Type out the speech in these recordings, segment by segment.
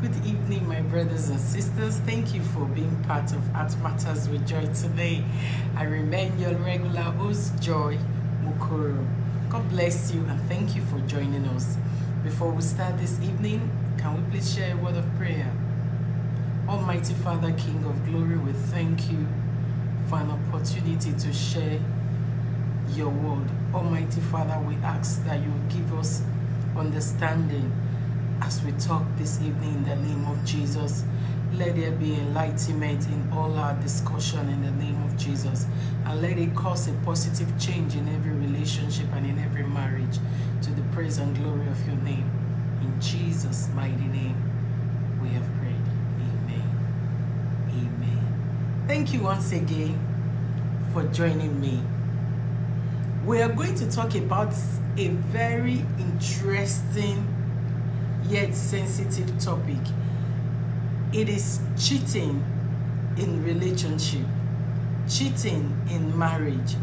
Good evening, my brothers and sisters. Thank you for being part of Art Matters with Joy today. I remain your regular host, Joy Mukoro. God bless you and thank you for joining us. Before we start this evening, can we please share a word of prayer? Almighty Father, King of Glory, we thank you for an opportunity to share your word. Almighty Father, we ask that you give us understanding as we talk this evening in the name of Jesus. Let there be enlightenment in all our discussion in the name of Jesus, and let it cause a positive change in every relationship and in every marriage, to the praise and glory of your name. In Jesus' mighty name we have prayed. Amen. Amen. Thank you once again for joining me. We are going to talk about a very interesting yet sensitive topic. It is cheating in relationship, cheating in marriage.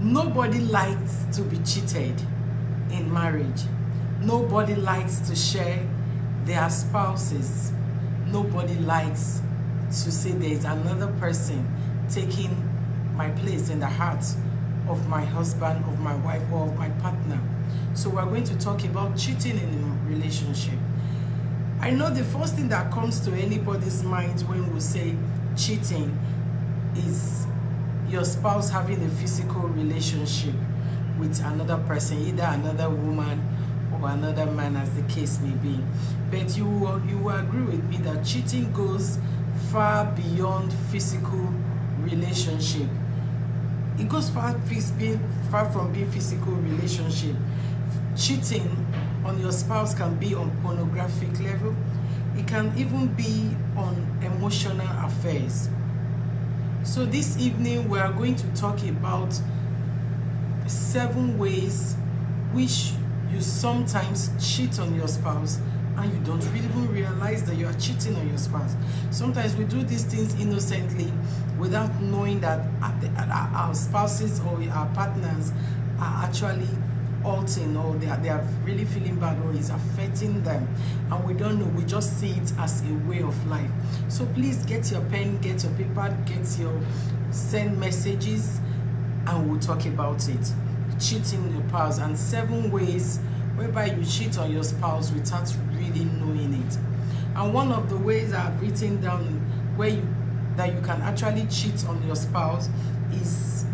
Nobody likes to be cheated in marriage. Nobody likes to share their spouses. Nobody likes to say there is another person taking my place in the heart of my husband, of my wife, or of my partner. So we're going to talk about cheating in a relationship. I know the first thing that comes to anybody's mind when we say cheating is your spouse having a physical relationship with another person, either another woman or another man, as the case may be. But you will agree with me that cheating goes far beyond physical relationship. It goes far from being physical relationship. Cheating on your spouse can be on pornographic level. It can even be on emotional affairs. So this evening we are going to talk about 7 ways which you sometimes cheat on your spouse and you don't even realize that you are cheating on your spouse. Sometimes we do these things innocently without knowing that our spouses or our partners are actually halting, or they are really feeling bad, or is affecting them, and we don't know. We just see it as a way of life. So please get your pen, get your paper, send messages, and we'll talk about it. Cheating your spouse and 7 ways whereby you cheat on your spouse without really knowing it. And one of the ways I've written down that you can actually cheat on your spouse is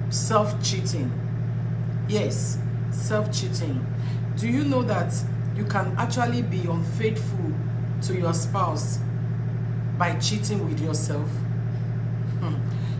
self-cheating. Yes, self-cheating. Do you know that you can actually be unfaithful to your spouse by cheating with yourself?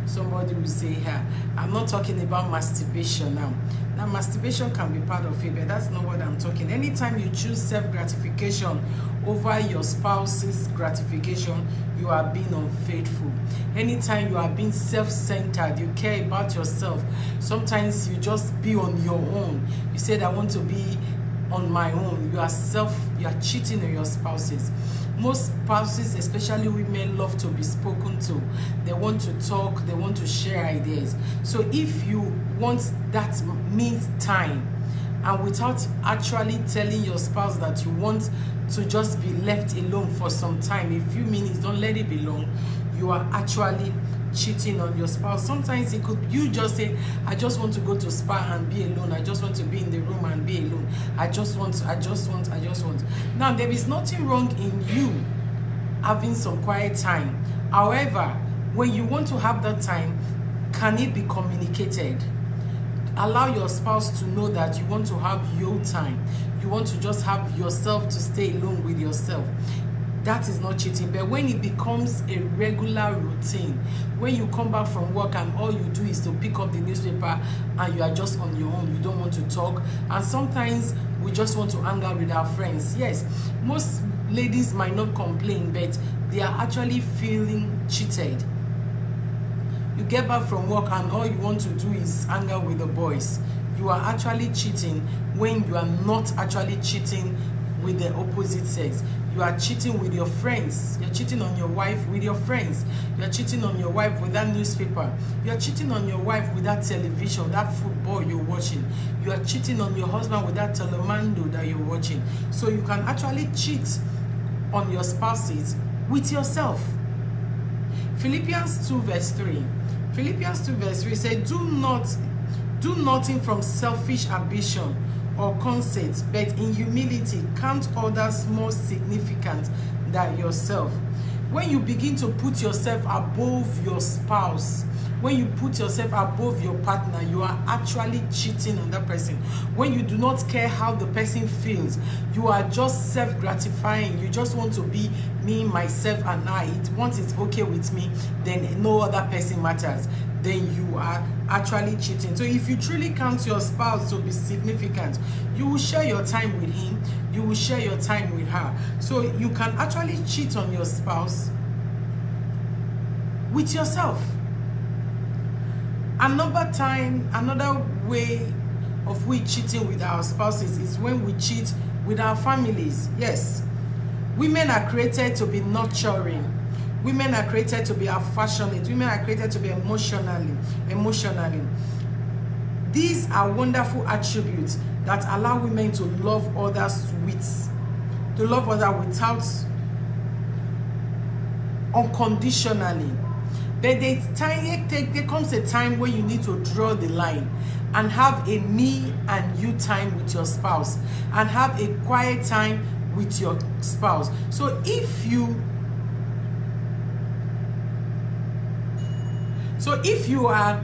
Somebody will say here, I'm not talking about masturbation now. Now, masturbation can be part of it, but that's not what I'm talking. Anytime you choose self-gratification over your spouse's gratification, you are being unfaithful. Anytime you are being self-centered, you care about yourself. Sometimes you just be on your own. You said, I want to be on my own. You are cheating on your spouses. Most spouses, especially women, love to be spoken to. They want to talk, they want to share ideas. So if you want that me time, and without actually telling your spouse that you want to just be left alone for some time, a few minutes, don't let it be long, you are actually cheating on your spouse. Sometimes you just say, I just want to go to spa and be alone. I just want to be in the room and be alone. I just want. Now, there is nothing wrong in you having some quiet time. However, when you want to have that time, can it be communicated? Allow your spouse to know that you want to have your time. You want to just have yourself to stay alone with yourself. That is not cheating. But when it becomes a regular routine, when you come back from work and all you do is to pick up the newspaper and you are just on your own, you don't want to talk, and sometimes we just want to hang out with our friends. Yes, most ladies might not complain, but they are actually feeling cheated. You get back from work and all you want to do is hang out with the boys. You are actually cheating when you are not actually cheating with the opposite sex. You are cheating with your friends. You're cheating on your wife with your friends. You're cheating on your wife with that newspaper. You're cheating on your wife with that television, that football you're watching. You are cheating on your husband with that telemando that you're watching. So you can actually cheat on your spouses with yourself. Philippians 2 verse 3. Philippians 2 verse 3 says, do nothing from selfish ambition or conceit, but in humility count others more significant than yourself. When you begin to put yourself above your spouse, when you put yourself above your partner, you are actually cheating on that person. When you do not care how the person feels, you are just self-gratifying. You just want to be me, myself, and I. Once it's okay with me, then no other person matters. Then you are actually cheating. So if you truly count your spouse to be significant, you will share your time with him, you will share your time with her. So you can actually cheat on your spouse with yourself. Another way of we cheating with our spouses is when we cheat with our families. Yes, women are created to be nurturing. Women are created to be affectionate. Women are created to be emotionally. These are wonderful attributes that allow women to love others without unconditionally. But there comes a time when you need to draw the line and have a me and you time with your spouse and have a quiet time with your spouse. So if you are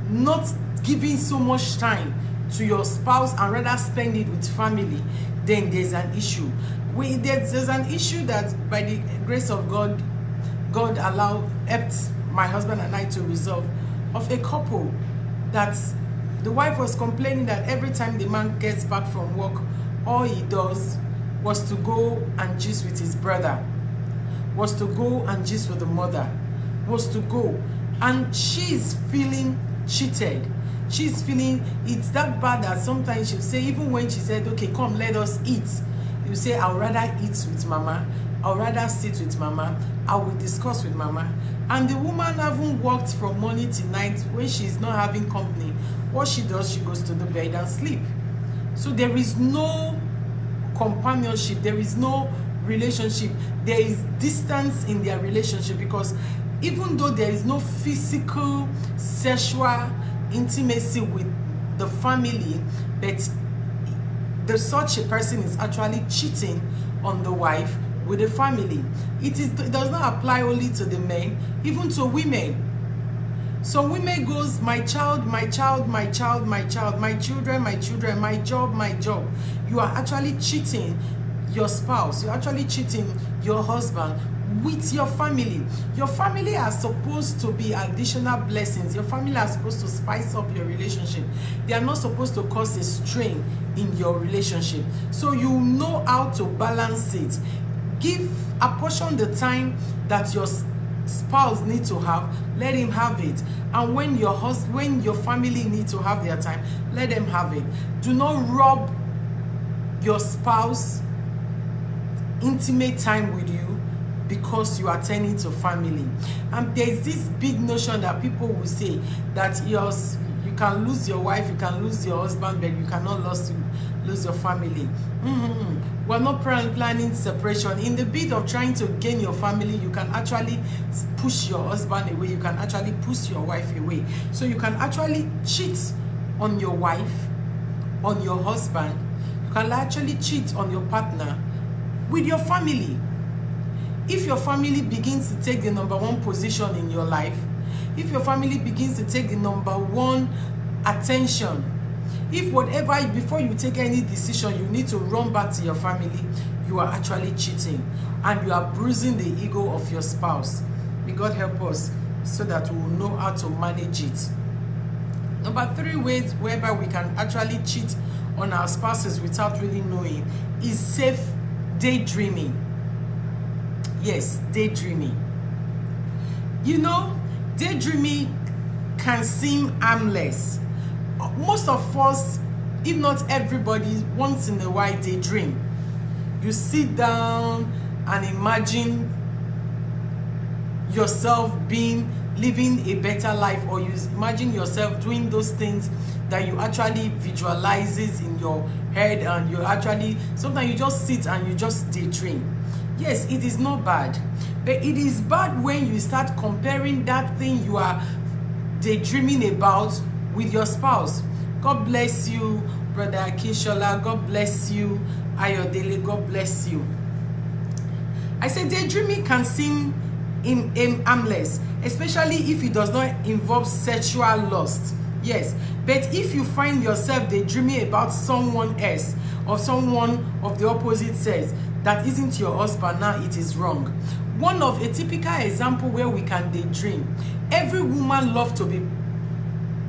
not giving so much time to your spouse and rather spend it with family, then there's an issue. There's an issue that by the grace of God helped my husband and I to resolve, of a couple that the wife was complaining that every time the man gets back from work, all he does was to go and gist with his brother, was to go and gist with the mother, was to go, and she's feeling cheated. She's feeling it's that bad that sometimes she'll say, even when she said, okay, come, let us eat, you say, I'll rather eat with mama, I'll rather sit with mama, I will discuss with mama. And the woman haven't worked from morning to night. When she's not having company, what she does, she goes to the bed and sleep. So there is no companionship, there is no relationship, there is distance in their relationship, because even though there is no physical sexual intimacy with the family, but such a person is actually cheating on the wife with the family. It does not apply only to the men, even to women. So women goes, my child, my child, my child, my child, my children, my children, my job, my job. You are actually cheating your spouse, you're actually cheating your husband with your family. Your family are supposed to be additional blessings. Your family are supposed to spice up your relationship. They are not supposed to cause a strain in your relationship. So you know how to balance it. Apportion the time that your spouse needs to have, let him have it. And when your family need to have their time, let them have it. Do not rob your spouse intimate time with you because you are tending to family. And there's this big notion that people will say that you can lose your wife, you can lose your husband, but you cannot lose your family. We're not planning separation. In the bid of trying to gain your family, you can actually push your husband away, you can actually push your wife away. So you can actually cheat on your wife, on your husband, you can actually cheat on your partner with your family. If your family begins to take the #1 position in your life, if your family begins to take the #1 attention, if before you take any decision, you need to run back to your family, you are actually cheating and you are bruising the ego of your spouse. May God help us so that we will know how to manage it. #3 ways whereby we can actually cheat on our spouses without really knowing is safe daydreaming. Yes, daydreaming. You know, daydreaming can seem harmless. Most of us, if not everybody, once in a while daydream. You sit down and imagine yourself living a better life, or you imagine yourself doing those things that you actually visualizes in your head, and you actually sometimes you just sit and you just daydream. Yes, it is not bad, but it is bad when you start comparing that thing you are daydreaming about with your spouse. God bless you, Brother Akishola. God bless you, Ayodele. God bless you. I said daydreaming can seem harmless, especially if it does not involve sexual lust. Yes, but if you find yourself daydreaming about someone else or someone of the opposite sex that isn't your husband, now it is wrong. One of a typical example where we can daydream. Every woman loves to be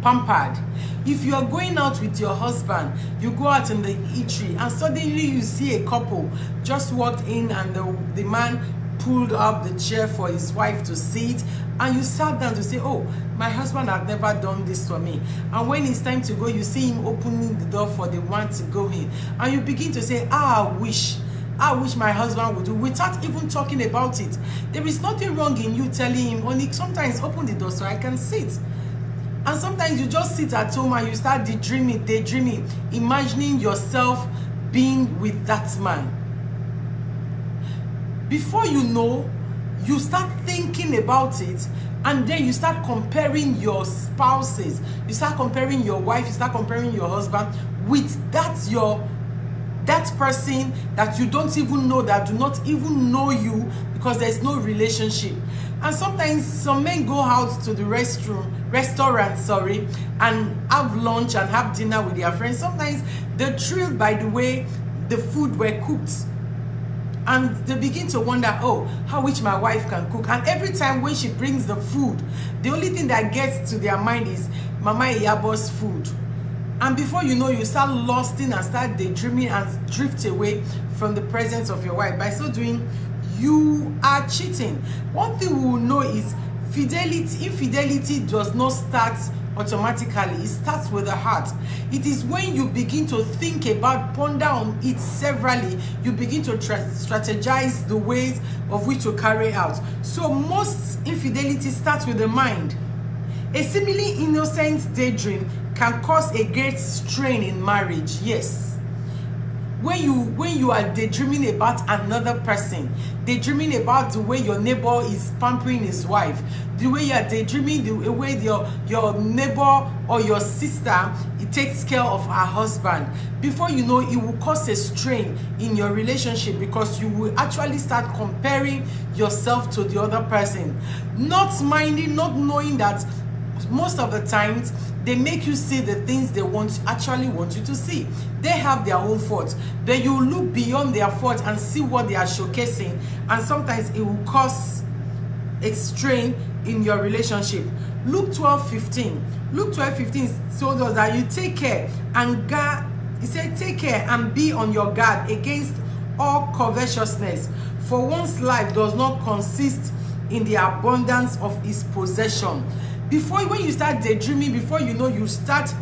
pampered. If you are going out with your husband, you go out in the eatery and suddenly you see a couple just walked in, and the man pulled up the chair for his wife to sit, and you sat down to say, oh, my husband has never done this for me. And when it's time to go, you see him opening the door for the one to go in, and you begin to say, I wish my husband would do, without even talking about it. There is nothing wrong in you telling him, only sometimes open the door so I can sit. And sometimes you just sit at home and you start daydreaming, imagining yourself being with that man. Before you know, you start thinking about it, and then you start comparing your spouses. You start comparing your wife, you start comparing your husband with that person that you don't even know, that do not even know you, because there's no relationship. And sometimes some men go out to the restaurant, and have lunch and have dinner with their friends. Sometimes they're thrilled by the way the food were cooked, and they begin to wonder, oh, how which my wife can cook. And every time when she brings the food, the only thing that gets to their mind is Mama Iyabo's food. And before you know, you start lusting and start daydreaming and drift away from the presence of your wife. By so doing, you are cheating. One thing we will know is infidelity does not start automatically. It starts with the heart. It is when you begin to think about, ponder on it severally, you begin to strategize the ways of which to carry out. So most infidelity starts with the mind. A seemingly innocent daydream can cause a great strain in marriage. Yes. When you are daydreaming about another person, daydreaming about the way your neighbor is pampering his wife, the way you are daydreaming the way your neighbor or your sister, it takes care of her husband, before you know, it will cause a strain in your relationship, because you will actually start comparing yourself to the other person, not knowing that most of the times they make you see the things they actually want you to see. They have their own faults, but you look beyond their faults and see what they are showcasing, and sometimes it will cause a strain in your relationship. Luke 12:15 told us that you take care and guard. He said, take care and be on your guard against all covetousness, for one's life does not consist in the abundance of his possession. When you start daydreaming, before you know, you start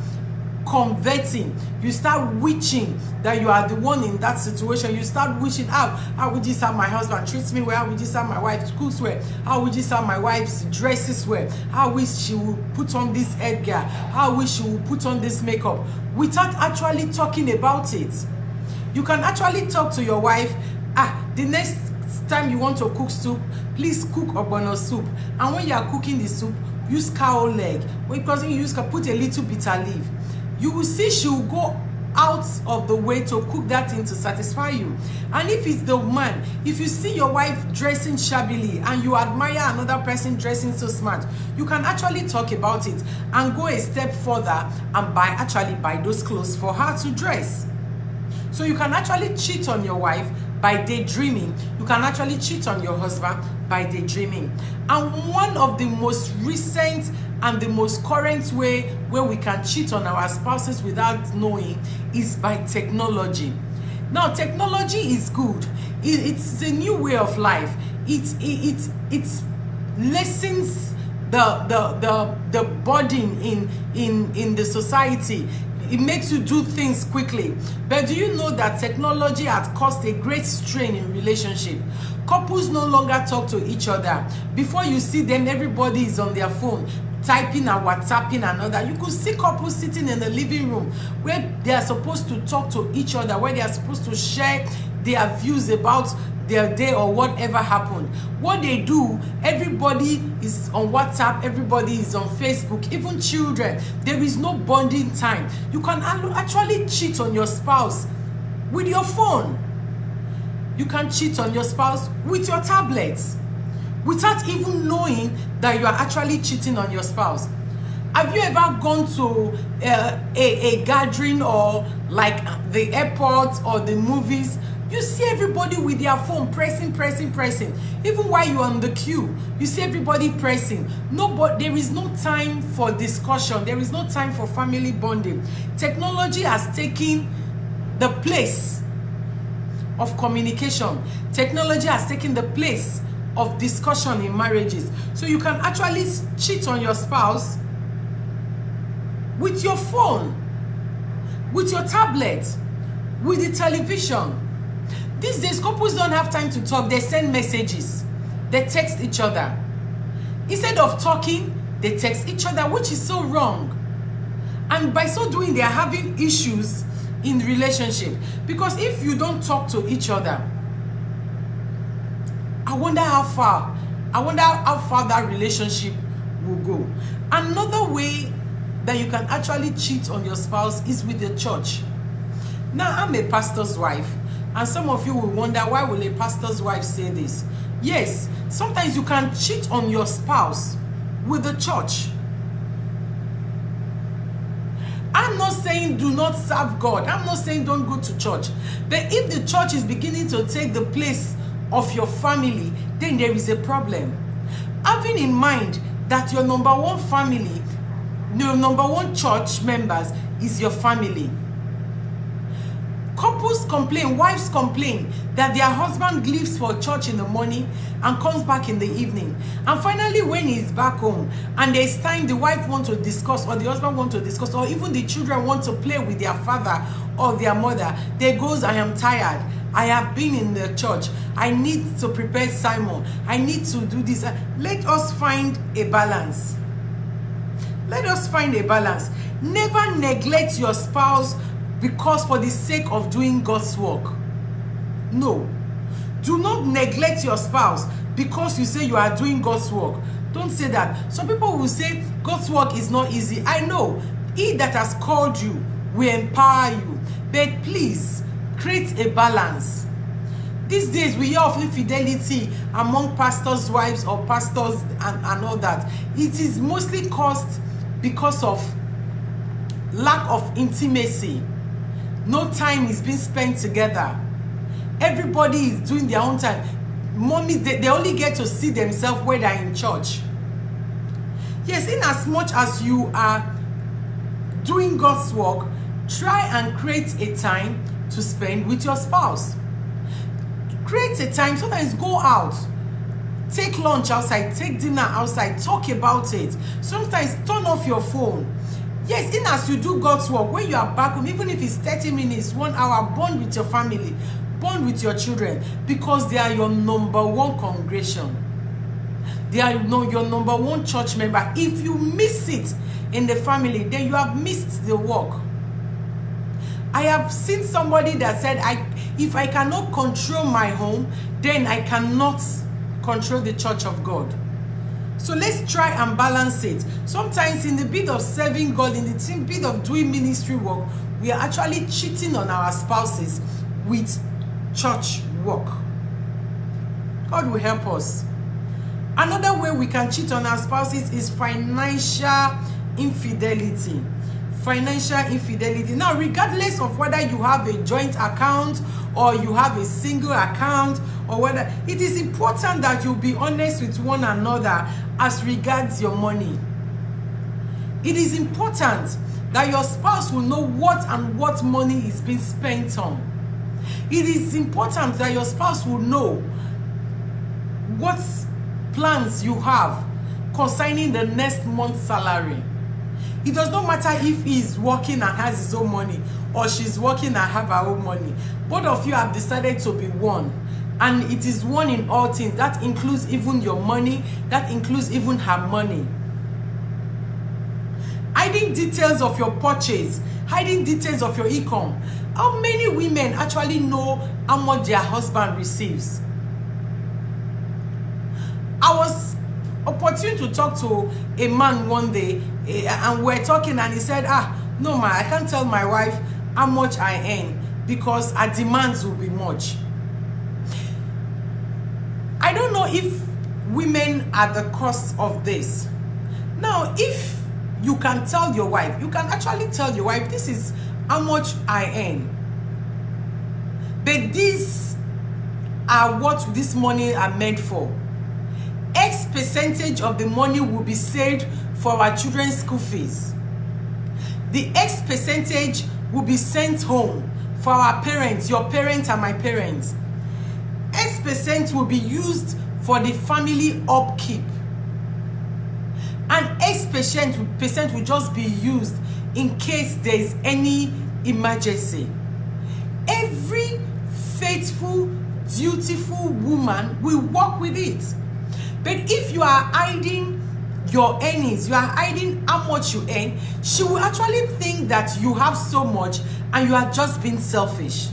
converting, you start wishing that you are the one in that situation. You start wishing, how would this have my husband treats me well? How would this have my wife cooks well? How would this have my wife's dresses well? How wish she would put on this headgear? How wish she would put on this makeup? Without actually talking about it. You can actually talk to your wife, the next time you want to cook soup, please cook ogbono soup. And when you are cooking the soup, use cow leg. Because when you put a little bitter leaf, you will see she will go out of the way to cook that thing to satisfy you. And if it's the man, if you see your wife dressing shabbily and you admire another person dressing so smart, you can actually talk about it and go a step further and buy those clothes for her to dress. So you can actually cheat on your wife by daydreaming. You can actually cheat on your husband by daydreaming. And one of the most recent and the most current way where we can cheat on our spouses without knowing is by technology. Now, technology is good. It's a new way of life. It lessens the burden in the society. It makes you do things quickly. But do you know that technology has caused a great strain in relationship? Couples no longer talk to each other. Before you see them, everybody is on their phone. typing and WhatsApping and all that. You could see couples sitting in the living room where they are supposed to talk to each other, where they are supposed to share their views about their day or whatever happened. What they do, everybody is on WhatsApp, everybody is on Facebook, even children. There is no bonding time. You can actually cheat on your spouse with your phone. You can cheat on your spouse with your tablets without even knowing that you are actually cheating on your spouse. Have you ever gone to a gathering or like the airport or the movies? You see everybody with their phone pressing. Even while you're on the queue, you see everybody pressing. But there is no time for discussion. There is no time for family bonding. Technology has taken the place of communication. Technology has taken the place of discussion in marriages. So you can actually cheat on your spouse with your phone, with your tablet, with the television. These days, couples don't have time to talk. They send messages. They text each other. Instead of talking, they text each other, which is so wrong. And by so doing, they are having issues in relationship. Because if you don't talk to each other, I wonder how far that relationship will go. Another way that you can actually cheat on your spouse is with the church. Now, I'm a pastor's wife, and some of you will wonder, why will a pastor's wife say this? Yes, sometimes you can cheat on your spouse with the church. I'm not saying do not serve God. I'm not saying don't go to church. But if the church is beginning to take the place of your family, then there is a problem. Having in mind that your number one family, your number one church members is your family. Couples complain, wives complain that their husband leaves for church in the morning and comes back in the evening. And finally, when he's back home and there's time the wife wants to discuss or the husband wants to discuss or even the children want to play with their father or their mother, they goes, I am tired. I have been in the church. I need to prepare Simon. I need to do this. Let us find a balance. Let us find a balance. Never neglect your spouse because for the sake of doing God's work. No. Do not neglect your spouse because you say you are doing God's work. Don't say that. Some people will say God's work is not easy. I know. He that has called you will empower you. But please, create a balance. These days we hear of infidelity among pastors' wives or pastors and all that. It is mostly caused because of lack of intimacy. No time is being spent together. Everybody is doing their own time. Mommy, they only get to see themselves when they're in church. Yes, in as much as you are doing God's work, try and create a time to spend with your spouse. Create a time. Sometimes go out. Take lunch outside. Take dinner outside. Talk about it. Sometimes turn off your phone. Yes, in as you do God's work, when you are back home, even if it's 30 minutes, 1 hour, bond with your family, bond with your children, because they are your number one congregation. They are your number one church member. If you miss it in the family, then you have missed the work. I have seen somebody that said, if I cannot control my home, then I cannot control the church of God. So let's try and balance it. Sometimes in the bit of serving God, in the bit of doing ministry work, we are actually cheating on our spouses with church work. God will help us. Another way we can cheat on our spouses is financial infidelity. Financial infidelity. Now, regardless of whether you have a joint account or you have a single account, or whether, it is important that you be honest with one another as regards your money. It is important that your spouse will know what money is being spent on. It is important that your spouse will know what plans you have concerning the next month's salary. It does not matter if he is working and has his own money or she's working and have her own money. Both of you have decided to be one. And it is one in all things. That includes even your money. That includes even her money. hiding details of your purchase, hiding details of your income. How many women actually know how much their husband receives? I was opportune to talk to a man one day, and we're talking, and he said, no ma, I can't tell my wife how much I earn because her demands will be much. I don't know if women are the cause of this. Now, if you can tell your wife, you can actually tell your wife, this is how much I earn, but these are what this money are meant for. X percentage of the money will be saved for our children's school fees. The X percentage will be sent home for our parents, your parents and my parents. X percent will be used for the family upkeep. And X percent will just be used in case there is any emergency. Every faithful, dutiful woman will work with it. But if you are hiding your earnings, you are hiding how much you earn, she will actually think that you have so much and you are just being selfish.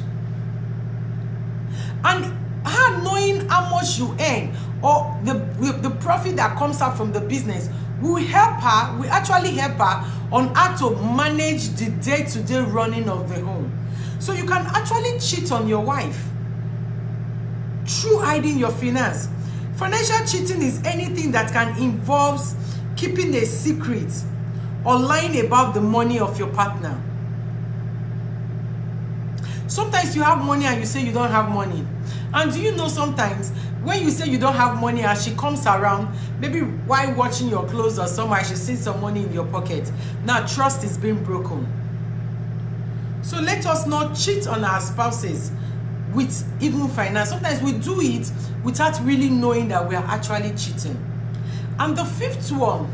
And her knowing how much you earn or the profit that comes out from the business will actually help her on how to manage the day-to-day running of the home. So you can actually cheat on your wife through hiding your finance. Financial cheating is anything that can involve keeping a secret or lying about the money of your partner. Sometimes you have money and you say you don't have money. And do you know sometimes when you say you don't have money and she comes around, maybe while washing your clothes or somewhere, she sees some money in your pocket. Now trust is being broken. So let us not cheat on our spouses with even finance. Sometimes we do it without really knowing that we are actually cheating. And the fifth one,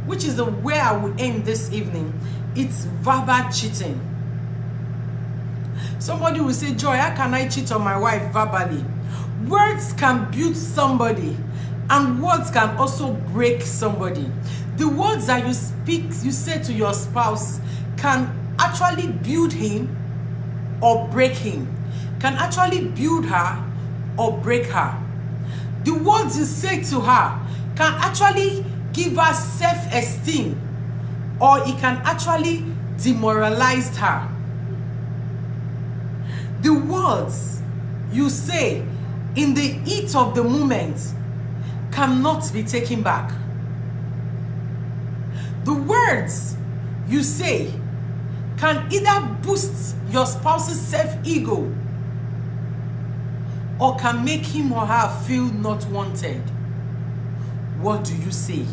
which is the where I would end this evening, it's verbal cheating. Somebody will say, Joy, how can I cheat on my wife verbally? Words can build somebody, and words can also break somebody. The words that you speak, you say to your spouse, can actually build him or break him, can actually build her or break her. The words you say to her can actually give her self-esteem, or it can actually demoralize her. The words you say in the heat of the moment cannot be taken back. The words you say can either boost your spouse's self-ego or can make him or her feel not wanted. What do you say?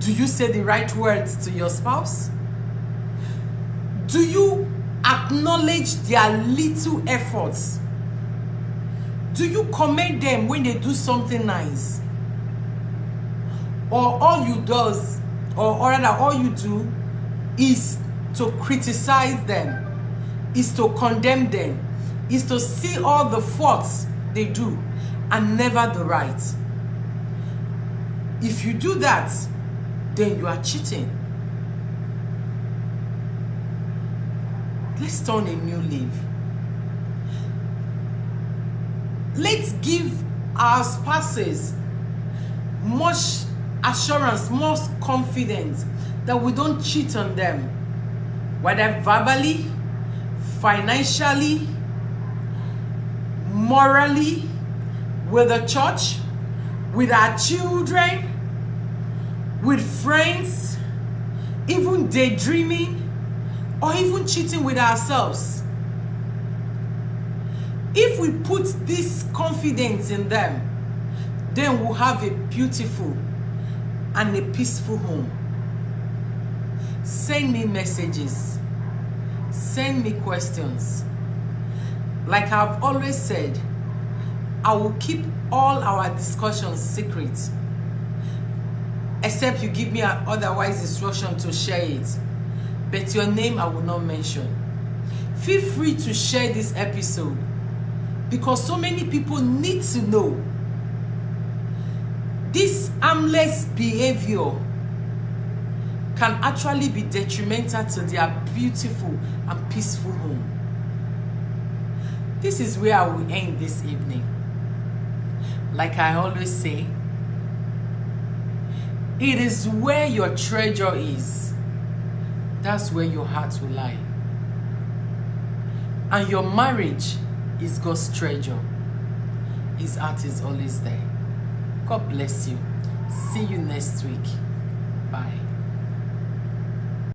Do you say the right words to your spouse? Do you acknowledge their little efforts? Do you commend them when they do something nice? Or all you do is to criticize them, is to condemn them, is to see all the faults they do and never the right? If you do that, then you are cheating. Let's turn a new leaf. Let's give our spouses much assurance, more confidence that we don't cheat on them, whether verbally, financially, morally, with the church, with our children, with friends, even daydreaming, or even cheating with ourselves. If we put this confidence in them, then we'll have a beautiful and a peaceful home. Send me messages. Send me questions. Like I've always said, I will keep all our discussions secret, except you give me an otherwise instruction to share it. But your name I will not mention. Feel free to share this episode, because so many people need to know this harmless behavior can actually be detrimental to their beautiful and peaceful home. This is where I will end this evening. Like I always say, it is where your treasure is. That's where your heart will lie. And your marriage is God's treasure. His heart is always there. God bless you. See you next week. Bye.